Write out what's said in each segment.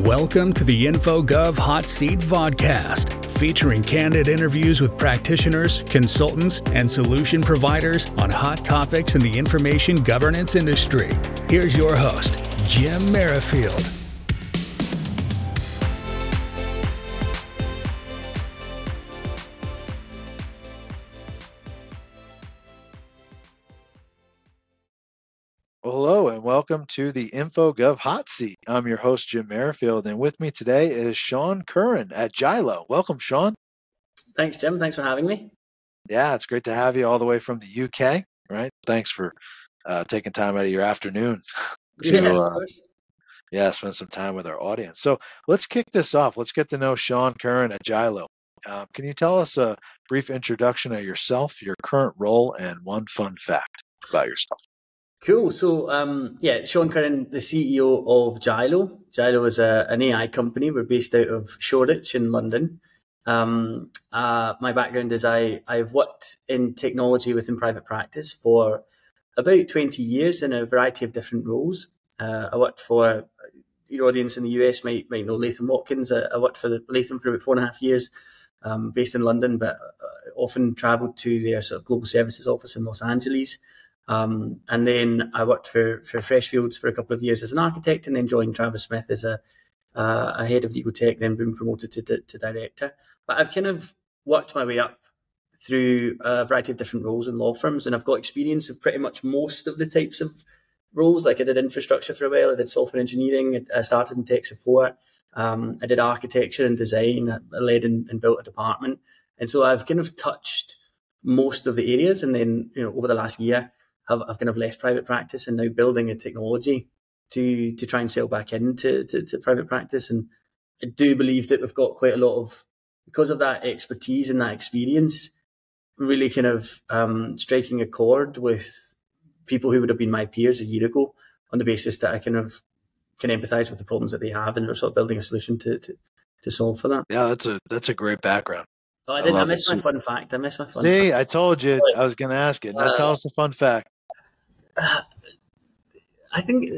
Welcome to the InfoGov Hot Seat Vodcast, featuring candid interviews with practitioners, consultants, and solution providers on hot topics in the information governance industry. Here's your host, Jim Merrifield. Hello and welcome to the InfoGov Hot Seat. I'm your host, Jim Merrifield, and with me today is Shawn Curran at Jylo. Welcome, Shawn. Thanks, Jim. Thanks for having me. Yeah, it's great to have you all the way from the UK, right? Thanks for taking time out of your afternoon to spend some time with our audience. So let's kick this off. Let's get to know Shawn Curran at Jylo. Can you tell us a brief introduction of yourself, your current role, and one fun fact about yourself? Cool. So, Shawn Curran, the CEO of Jylo. Jylo is an AI company. We're based out of Shoreditch in London. My background is I've worked in technology within private practice for about 20 years in a variety of different roles. I worked for, your audience in the US might know Latham Watkins. I worked for Latham for about 4.5 years, based in London, but often travelled to their sort of global services office in Los Angeles. And then I worked for Freshfields for a couple of years as an architect, and then joined Travis Smith as a head of legal tech, then been promoted to director. But I've kind of worked my way up through a variety of different roles in law firms, and I've got experience of pretty much most of the types of roles. Like I did infrastructure for a while, I did software engineering, I started in tech support, I did architecture and design, I led and built a department. And so I've kind of touched most of the areas, and then over the last year, I've kind of left private practice and now building a technology to try and sell back into private practice. And I do believe that we've got quite a lot of, because of that expertise and that experience, really kind of striking a chord with people who would have been my peers a year ago on the basis that I can empathise with the problems that they have, and we're sort of building a solution to solve for that. Yeah, that's a great background. Oh, I missed my fun fact. See, I told you I was going to ask it. Now tell us the fun fact. I think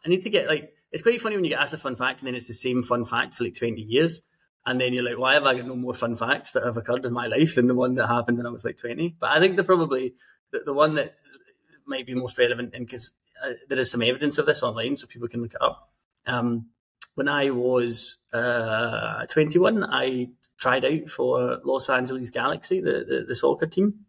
I need to get it's quite funny when you get asked a fun fact and then it's the same fun fact for 20 years. And then you're like, why have I got no more fun facts that have occurred in my life than the one that happened when I was 20? But I think they're probably the one that might be most relevant, because there is some evidence of this online so people can look it up. When I was 21, I tried out for Los Angeles Galaxy, the soccer team.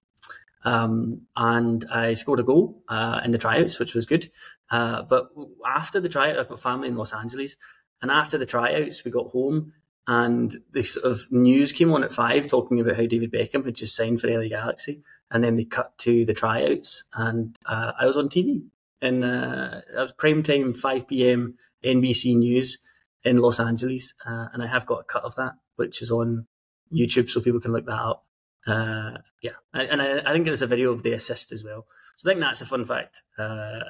And I scored a goal in the tryouts, which was good. But after the tryout, I've got family in Los Angeles. And after the tryouts, we got home and the sort of news came on at 5 talking about how David Beckham had just signed for LA Galaxy. And then they cut to the tryouts and I was on TV. And it was prime time, 5 p.m. NBC News in Los Angeles. And I have got a cut of that, which is on YouTube, so people can look that up. And I think there's a video of the assist as well. So I think that's a fun fact.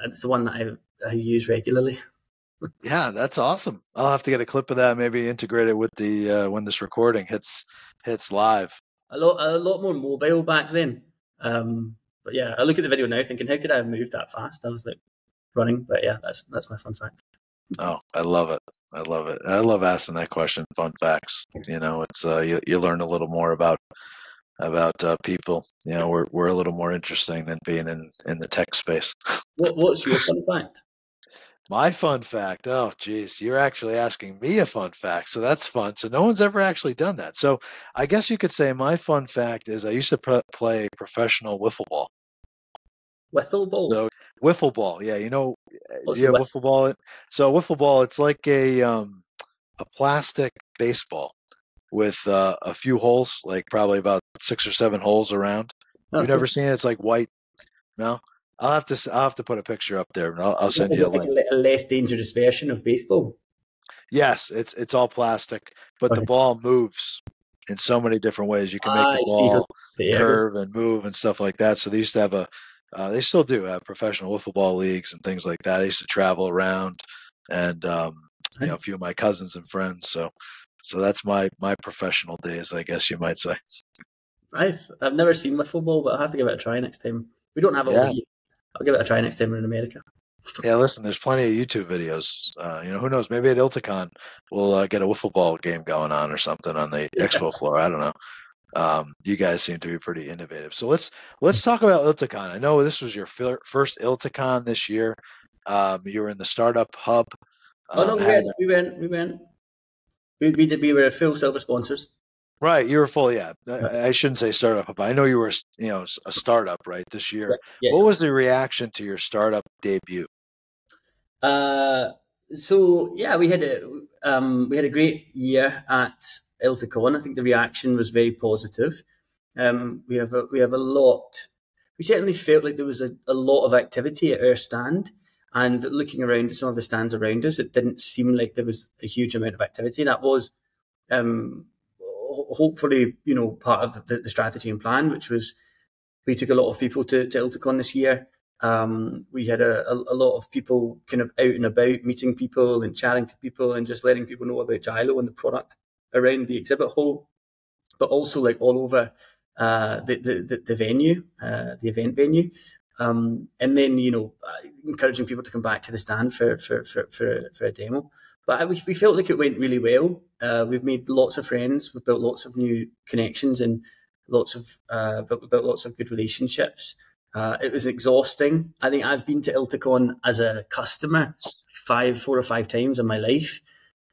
It's the one that I use regularly. Yeah, that's awesome. I'll have to get a clip of that, maybe integrate it with the when this recording hits live. A lot more mobile back then. But yeah, I look at the video now thinking, how could I have moved that fast? I was like running, but yeah, that's my fun fact. Oh, I love it. I love asking that question. Fun facts. It's you learn a little more about people. We're a little more interesting than being in the tech space. What's your fun fact? My fun fact? Oh, geez, you're actually asking me a fun fact, so that's fun. So no one's ever actually done that. So I guess you could say my fun fact is I used to play professional wiffle ball. Wiffle ball? So, wiffle ball, yeah. What's wiffle ball? So wiffle ball, it's like a plastic baseball with a few holes, like probably about 6 or 7 holes around. Oh, You've never seen it? It's like white. No, I'll have to put a picture up there. I'll send you a link. A less dangerous version of baseball. Yes, it's all plastic, but the ball moves in so many different ways. You can make the ball curve and move and stuff like that. So they used to have they still do have professional wiffle ball leagues and things like that. I used to travel around and a few of my cousins and friends. So that's my professional days, I guess you might say. Nice. I've never seen wiffle ball, but I'll have to give it a try next time. We don't have a league. I'll give it a try next time we're in America. Yeah, listen, there's plenty of YouTube videos. Who knows? Maybe at ILTACon we'll get a wiffle ball game going on or something on the expo floor. I don't know. You guys seem to be pretty innovative. So let's talk about ILTACon. I know this was your first ILTACon this year. You were in the startup hub. Oh no, we went. We were full silver sponsors. Right, you were full. Yeah, I shouldn't say startup hub. I know you were, a startup right this year. Right. Yeah. What was the reaction to your startup debut? So yeah, we had a great year at ILTACon. I think the reaction was very positive. We have a lot. We certainly felt like there was a lot of activity at our stand, and looking around at some of the stands around us, it didn't seem like there was a huge amount of activity. That was hopefully, part of the strategy and plan, which was we took a lot of people to ILTACon this year. We had a lot of people kind of out and about, meeting people and chatting to people and just letting people know about Jylo and the product around the exhibit hall, but also like all over the venue, the event venue. And then, encouraging people to come back to the stand for a demo. But we felt like it went really well. We've made lots of friends. We've built lots of new connections and built lots of good relationships. It was exhausting. I think I've been to ILTACon as a customer 4 or 5 times in my life.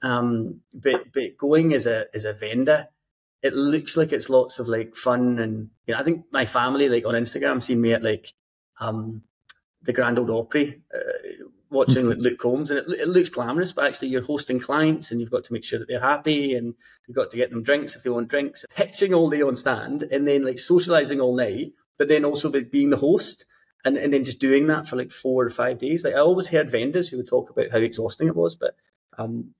But going as a vendor, it looks like it's lots of like fun. And I think my family, like on Instagram, seen me at like the Grand Ole Opry, watching like Luke Combs, and it looks glamorous, but actually you're hosting clients and you've got to make sure that they're happy, and you've got to get them drinks if they want drinks, pitching all day on stand, and then like socializing all night, but then also being the host, and then just doing that for like 4 or 5 days. Like I always heard vendors who would talk about how exhausting it was, but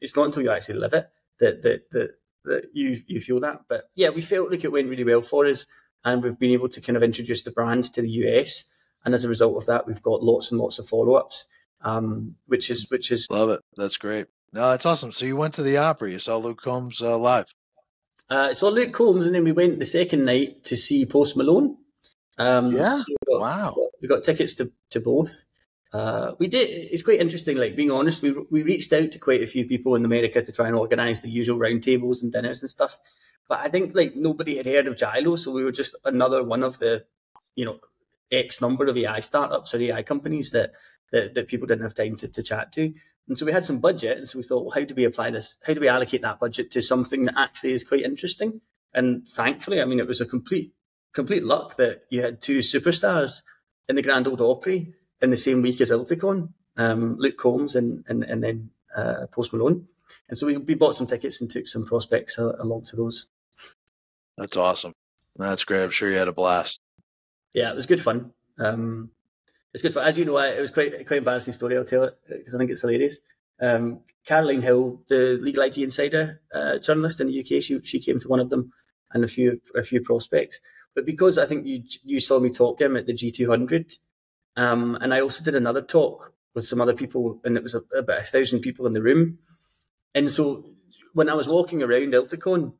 it's not until you actually live it that you feel that. But yeah, we felt like it went really well for us, and we've been able to kind of introduce the brands to the US, and as a result of that, we've got lots and lots of follow-ups. Which is love it. That's great. No, that's awesome. So you went to the Opry. You saw Luke Combs live. Saw Luke Combs, and then we went the second night to see Post Malone. Yeah. So Wow. We got tickets to both. We did. It's quite interesting. Like being honest, we reached out to quite a few people in America to try and organise the usual roundtables and dinners and stuff. But I think like nobody had heard of Jylo, so we were just another one of the, X number of AI startups or AI companies that people didn't have time to chat to. And so we had some budget, and so we thought, well, how do we apply this? How do we allocate that budget to something that actually is quite interesting? And thankfully, I mean, it was a complete luck that you had 2 superstars in the Grand Ole Opry in the same week as ILTACon, Luke Combs and then Post Malone. And so we bought some tickets and took some prospects along to those. That's awesome. That's great. I'm sure you had a blast. Yeah, it was good fun. It's good for, as you know, it was quite embarrassing story. I'll tell it because I think it's hilarious. Caroline Hill, the Legal IT Insider journalist in the UK, she came to one of them, and a few prospects. But because I think you saw me talk to him at the G200, and I also did another talk with some other people, and it was about 1,000 people in the room. And so when I was walking around ILTACon,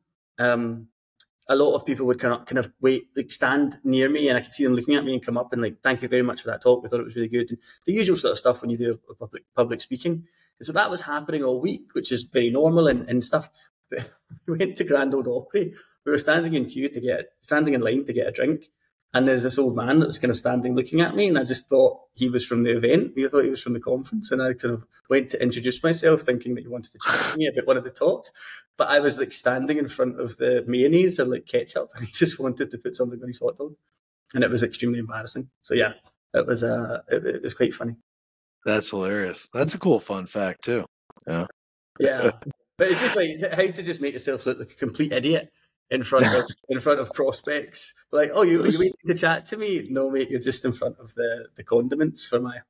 a lot of people would kind of wait, like stand near me, and I could see them looking at me and come up and like, thank you very much for that talk. We thought it was really good. And the usual sort of stuff when you do a public speaking. And so that was happening all week, which is very normal and stuff. But we went to Grand Ole Opry. We were standing in line to get a drink. And there's this old man that was kind of standing looking at me, and I just thought he was from the event. I thought he was from the conference, and I kind of went to introduce myself, thinking that he wanted to chat to me about one of the talks. But I was like standing in front of the mayonnaise or like ketchup, and he just wanted to put something on his hot dog, and it was extremely embarrassing. So yeah, it was quite funny. That's hilarious. That's a cool fun fact too. Yeah. Yeah, but it's just like how to just make yourself look like a complete idiot in front of prospects. Like, oh, you waiting to chat to me? No, mate, you're just in front of the condiments for my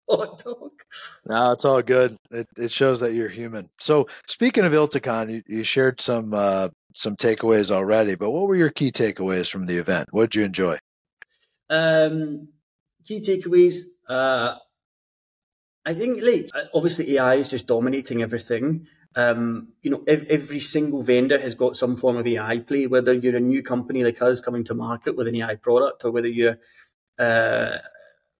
hot dog. No, it's all good. It shows that you're human. So speaking of ILTACon, you shared some takeaways already, but what were your key takeaways from the event? What did you enjoy? Key takeaways. I think like obviously AI is just dominating everything. Every single vendor has got some form of AI play, whether you're a new company like us coming to market with an AI product, or whether you're a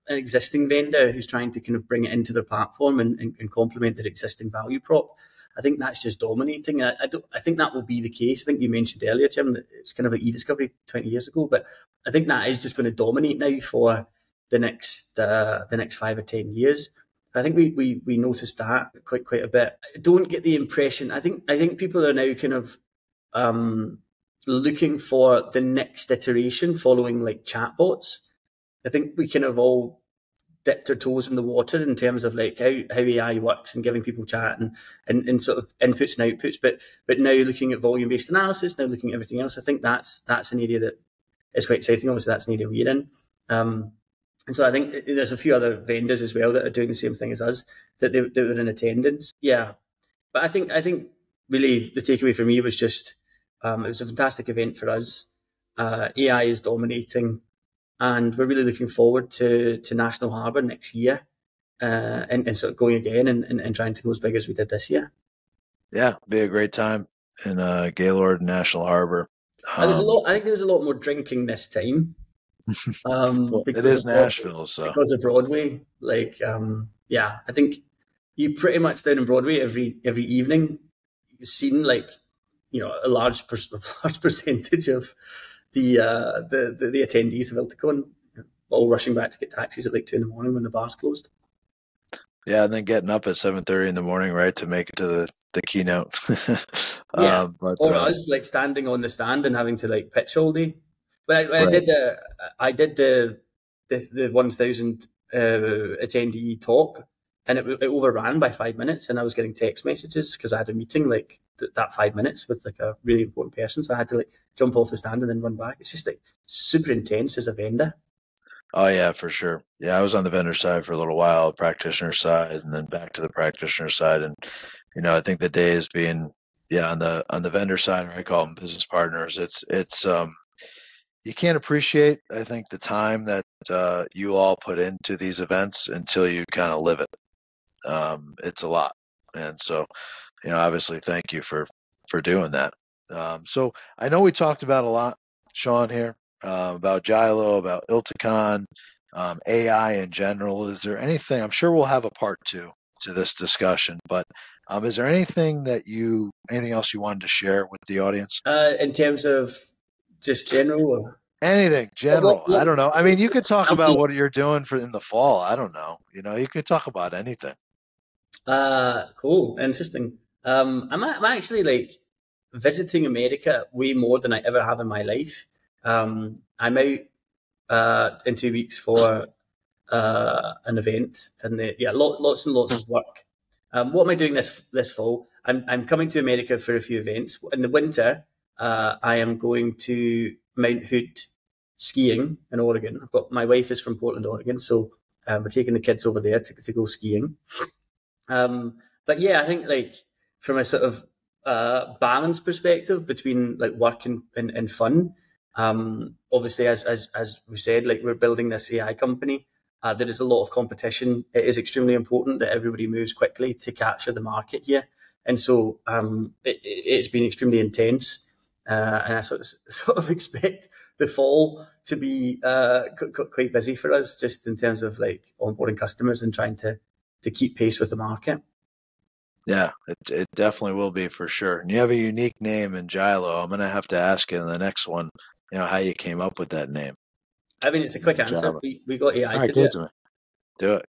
an existing vendor who's trying to kind of bring it into their platform and complement their existing value prop, I think that's just dominating. I think that will be the case. I think you mentioned earlier, Jim, that it's kind of like e-discovery 20 years ago, but I think that is just going to dominate now for the next 5 or 10 years. I think we noticed that quite a bit. I don't get the impression. I think people are now kind of looking for the next iteration following like chatbots. I think we kind of all dipped our toes in the water in terms of like how AI works and giving people chat and sort of inputs and outputs. But now looking at volume-based analysis, now looking at everything else, I think that's an area that is quite exciting. Obviously, that's an area we're in. And so I think there's a few other vendors as well that are doing the same thing as us, that they were in attendance. Yeah. But I think really the takeaway for me was just, it was a fantastic event for us. AI is dominating, and we're really looking forward to National Harbour next year, and sort of going again and trying to go as big as we did this year. Yeah, it'll be a great time in Gaylord National Harbour. I think there was a lot more drinking this time. Well, it is Nashville, so because of Broadway. Like, yeah, I think you pretty much down in Broadway every evening you've seen like, you know, a large percentage of the attendees of ILTACon all rushing back to get taxis at like 2 a.m. when the bar's closed. Yeah, and then getting up at 7:30 in the morning, right, to make it to the keynote. Yeah, or us like standing on the stand and having to like pitch all day. But I did the 1,000 attendee talk, and it overran by 5 minutes, and I was getting text messages because I had a meeting like that 5 minutes with like a really important person, so I had to like jump off the stand and then run back. It's just like super intense as a vendor. Oh yeah, for sure. Yeah, I was on the vendor side for a little while, practitioner side, and then back to the practitioner side, and you know, I think the days being on the vendor side, or I call them business partners, it's you can't appreciate, I think, the time that you all put into these events until you kind of live it. It's a lot. And so, you know, obviously thank you for doing that. So I know we talked about a lot, Shawn, here, about Jylo, about ILTACon, AI in general. Is there anything, I'm sure we'll have a part 2 to this discussion, but is there anything else you wanted to share with the audience? In terms of just general? Or? Anything general. I don't know. I mean, you could talk about what you're doing in the fall. I don't know. You know, you could talk about anything. Cool. Interesting. I'm actually like visiting America way more than I ever have in my life. I'm out in 2 weeks for an event, and lots and lots of work. What am I doing this fall? I'm coming to America for a few events. In the winter, I am going to Mount Hood skiing in Oregon. My wife is from Portland, Oregon, so we're taking the kids over there to go skiing. But yeah, I think like from a sort of balance perspective between like work and fun. Obviously, as we said, like we're building this AI company. There is a lot of competition. It is extremely important that everybody moves quickly to capture the market here. And so it's been extremely intense. And I sort of expect the fall to be quite busy for us, just in terms of like onboarding customers and trying to keep pace with the market. Yeah, it definitely will be for sure. And you have a unique name in Jylo. I'm going to have to ask you in the next one, you know, how you came up with that name. I mean, it's a quick answer. We got AI to do it.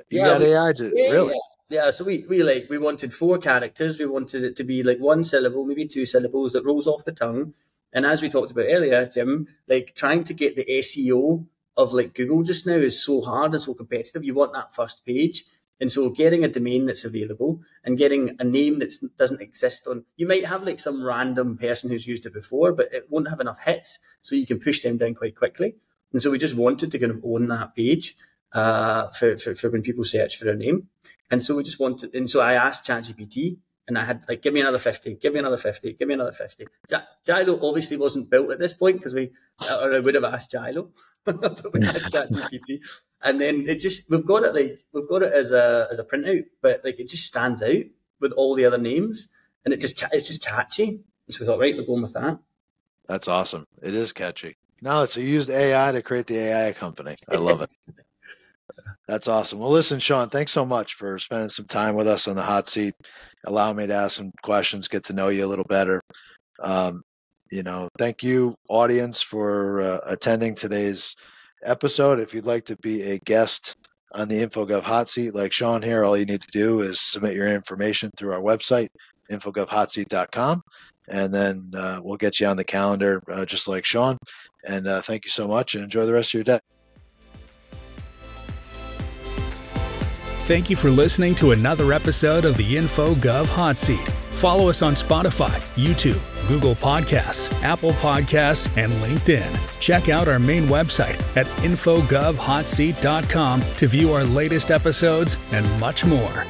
You got AI to really? Yeah, so we wanted 4 characters. We wanted it to be like 1 syllable, maybe 2 syllables that rolls off the tongue. And as we talked about earlier, Jim, like trying to get the SEO of like Google just now is so hard and so competitive. You want that first page. And so getting a domain that's available and getting a name that doesn't exist on, you might have like some random person who's used it before, but it won't have enough hits, so you can push them down quite quickly. And so we just wanted to kind of own that page for when people search for a name. And so we just wanted, and so I asked ChatGPT, and I had like, give me another 50, give me another 50, give me another 50. Jylo obviously wasn't built at this point because I would have asked Jylo, but we had ChatGPT. And then we've got it as a printout, but like it just stands out with all the other names, and it's just catchy. So we thought, right, we're going with that. That's awesome. It is catchy. No, so you used AI to create the AI company. I love it. That's awesome. Well, listen, Shawn, thanks so much for spending some time with us on the hot seat. Allow me to ask some questions, get to know you a little better. Thank you, audience, for attending today's episode. If you'd like to be a guest on the InfoGov hot seat like Shawn here, all you need to do is submit your information through our website, InfoGov.hotseat.com, and then we'll get you on the calendar just like Shawn. And thank you so much, and enjoy the rest of your day. Thank you for listening to another episode of the InfoGov Hot Seat. Follow us on Spotify, YouTube, Google Podcasts, Apple Podcasts, and LinkedIn. Check out our main website at InfoGovHotSeat.com to view our latest episodes and much more.